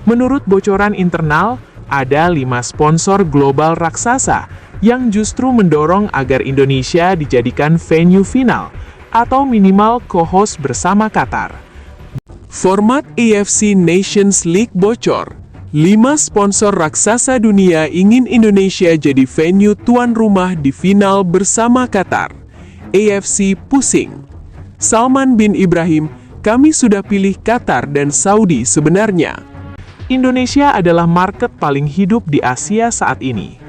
Menurut bocoran internal, ada 5 sponsor global raksasa yang justru mendorong agar Indonesia dijadikan venue final atau minimal co-host bersama Qatar. Format AFC Nations League bocor. 5 sponsor raksasa dunia ingin Indonesia jadi venue tuan rumah di final bersama Qatar. AFC pusing. Salman bin Ibrahim, kami sudah pilih Qatar dan Saudi sebenarnya. Indonesia adalah market paling hidup di Asia saat ini.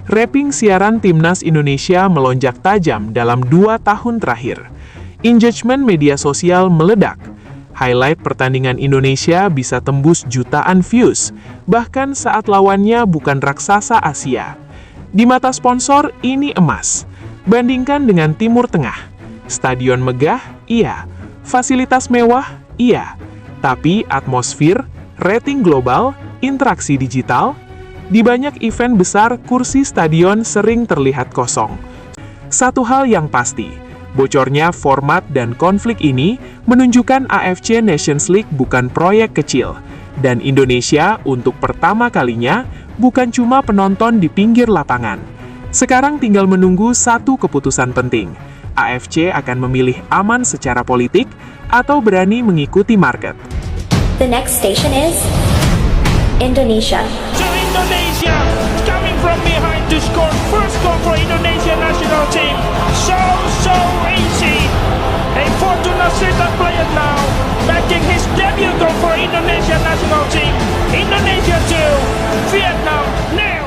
Rating siaran Timnas Indonesia melonjak tajam dalam 2 tahun terakhir. Engagement media sosial meledak. Highlight pertandingan Indonesia bisa tembus jutaan views, bahkan saat lawannya bukan raksasa Asia. Di mata sponsor, ini emas. Bandingkan dengan Timur Tengah. Stadion megah, iya. Fasilitas mewah, iya. Tapi atmosfer, rating global, interaksi digital, di banyak event besar kursi stadion sering terlihat kosong. Satu hal yang pasti, bocornya format dan konflik ini menunjukkan AFC Nations League bukan proyek kecil, dan Indonesia untuk pertama kalinya bukan cuma penonton di pinggir lapangan. Sekarang tinggal menunggu satu keputusan penting. AFC akan memilih aman secara politik atau berani mengikuti market. The next station is Indonesia. To Indonesia, coming from behind to score first goal for Indonesia national team. So easy. A Fortuna Sittard player now making his debut goal for Indonesia national team. Indonesia 2, Vietnam 0.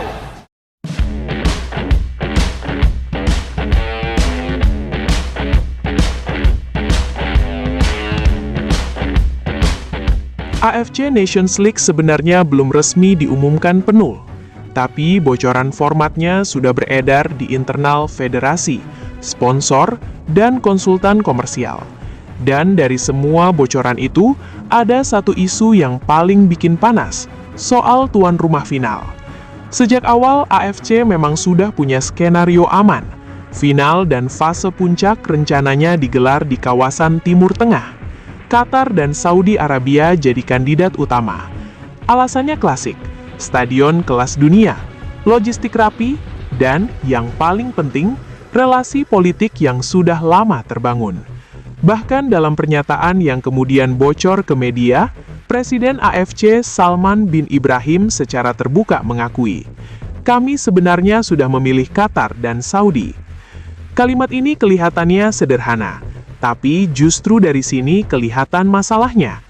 AFC Nations League sebenarnya belum resmi diumumkan penuh, tapi bocoran formatnya sudah beredar di internal federasi, sponsor, dan konsultan komersial. Dan dari semua bocoran itu, ada satu isu yang paling bikin panas, soal tuan rumah final. Sejak awal, AFC memang sudah punya skenario aman. Final dan fase puncak rencananya digelar di kawasan Timur Tengah. Qatar dan Saudi Arabia jadi kandidat utama. Alasannya klasik, stadion kelas dunia, logistik rapi, dan yang paling penting, relasi politik yang sudah lama terbangun. Bahkan dalam pernyataan yang kemudian bocor ke media, Presiden AFC Salman bin Ibrahim secara terbuka mengakui, "Kami sebenarnya sudah memilih Qatar dan Saudi." Kalimat ini kelihatannya sederhana, tapi justru dari sini kelihatan masalahnya.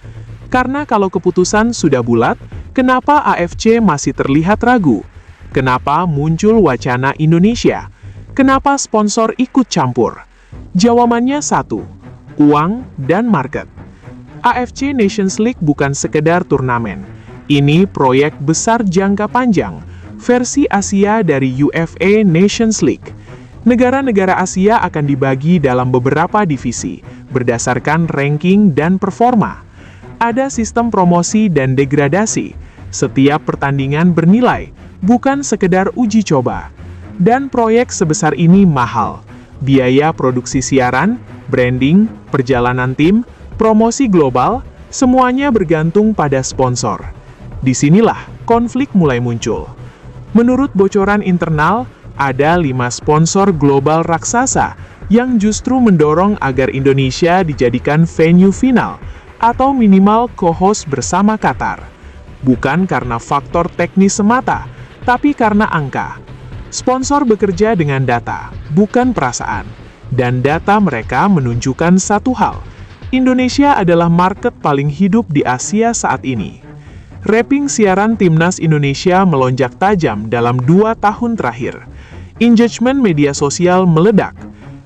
Karena kalau keputusan sudah bulat, kenapa AFC masih terlihat ragu? Kenapa muncul wacana Indonesia? Kenapa sponsor ikut campur? Jawabannya satu, uang dan market. AFC Nations League bukan sekedar turnamen. Ini proyek besar jangka panjang, versi Asia dari UEFA Nations League. Negara-negara Asia akan dibagi dalam beberapa divisi, berdasarkan ranking dan performa. Ada sistem promosi dan degradasi. Setiap pertandingan bernilai, bukan sekedar uji coba. Dan proyek sebesar ini mahal. Biaya produksi siaran, branding, perjalanan tim, promosi global, semuanya bergantung pada sponsor. Disinilah konflik mulai muncul. Menurut bocoran internal, ada 5 sponsor global raksasa yang justru mendorong agar Indonesia dijadikan venue final atau minimal co-host bersama Qatar. Bukan karena faktor teknis semata, tapi karena angka. Sponsor bekerja dengan data, bukan perasaan. Dan data mereka menunjukkan satu hal, Indonesia adalah market paling hidup di Asia saat ini. Rating siaran Timnas Indonesia melonjak tajam dalam 2 tahun terakhir. Engagement media sosial meledak.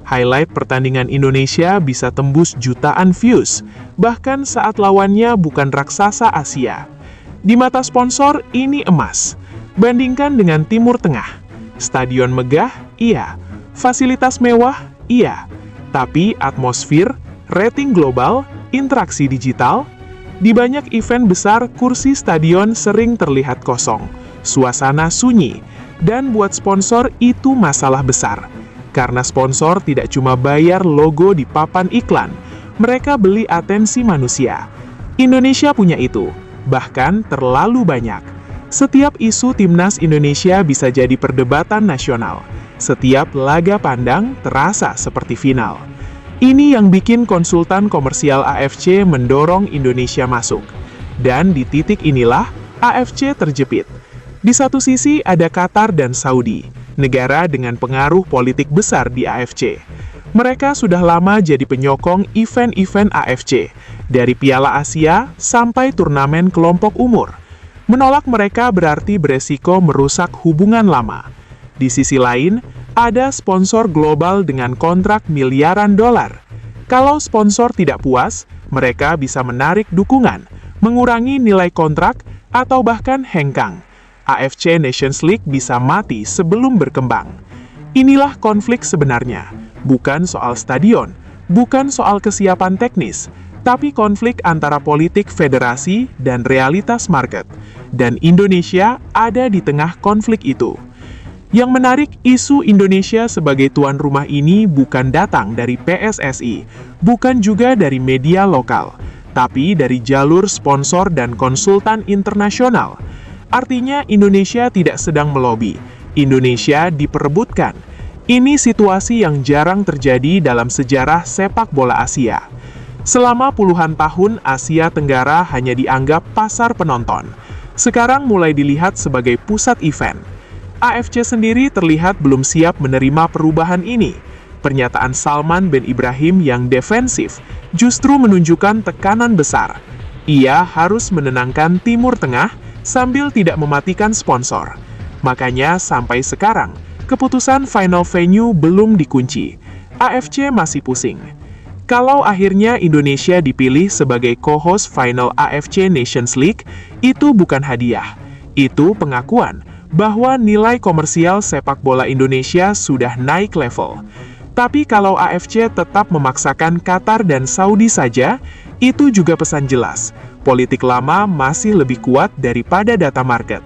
Highlight pertandingan Indonesia bisa tembus jutaan views, bahkan saat lawannya bukan raksasa Asia. Di mata sponsor, ini emas. Bandingkan dengan Timur Tengah. Stadion megah, iya. Fasilitas mewah, iya. Tapi atmosfer, rating global, interaksi digital, di banyak event besar kursi stadion sering terlihat kosong, suasana sunyi, dan buat sponsor itu masalah besar. Karena sponsor tidak cuma bayar logo di papan iklan, mereka beli atensi manusia. Indonesia punya itu, bahkan terlalu banyak. Setiap isu timnas Indonesia bisa jadi perdebatan nasional. Setiap laga pandang terasa seperti final. Ini yang bikin konsultan komersial AFC mendorong Indonesia masuk. Dan di titik inilah AFC terjepit. Di satu sisi ada Qatar dan Saudi, negara dengan pengaruh politik besar di AFC. Mereka sudah lama jadi penyokong event-event AFC, dari Piala Asia sampai turnamen kelompok umur. Menolak mereka berarti beresiko merusak hubungan lama. Di sisi lain, ada sponsor global dengan kontrak miliaran dolar. Kalau sponsor tidak puas, mereka bisa menarik dukungan, mengurangi nilai kontrak, atau bahkan hengkang. AFC Nations League bisa mati sebelum berkembang. Inilah konflik sebenarnya, bukan soal stadion, bukan soal kesiapan teknis, tapi konflik antara politik federasi dan realitas market. Dan Indonesia ada di tengah konflik itu. Yang menarik, isu Indonesia sebagai tuan rumah ini bukan datang dari PSSI, bukan juga dari media lokal, tapi dari jalur sponsor dan konsultan internasional. Artinya Indonesia tidak sedang melobi, Indonesia diperebutkan. Ini situasi yang jarang terjadi dalam sejarah sepak bola Asia. Selama puluhan tahun, Asia Tenggara hanya dianggap pasar penonton. Sekarang mulai dilihat sebagai pusat event. AFC sendiri terlihat belum siap menerima perubahan ini. Pernyataan Salman bin Ibrahim yang defensif justru menunjukkan tekanan besar. Ia harus menenangkan Timur Tengah sambil tidak mematikan sponsor. Makanya sampai sekarang, keputusan final venue belum dikunci. AFC masih pusing. Kalau akhirnya Indonesia dipilih sebagai co-host final AFC Nations League, itu bukan hadiah. Itu pengakuan bahwa nilai komersial sepak bola Indonesia sudah naik level. Tapi kalau AFC tetap memaksakan Qatar dan Saudi saja, itu juga pesan jelas. Politik lama masih lebih kuat daripada data market.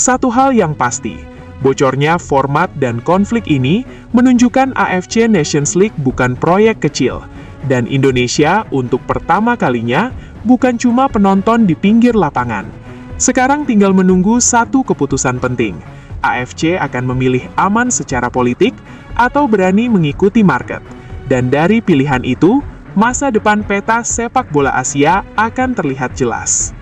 Satu hal yang pasti, bocornya format dan konflik ini menunjukkan AFC Nations League bukan proyek kecil. Dan Indonesia untuk pertama kalinya bukan cuma penonton di pinggir lapangan. Sekarang tinggal menunggu satu keputusan penting. AFC akan memilih aman secara politik atau berani mengikuti market. Dan dari pilihan itu, masa depan peta sepak bola Asia akan terlihat jelas.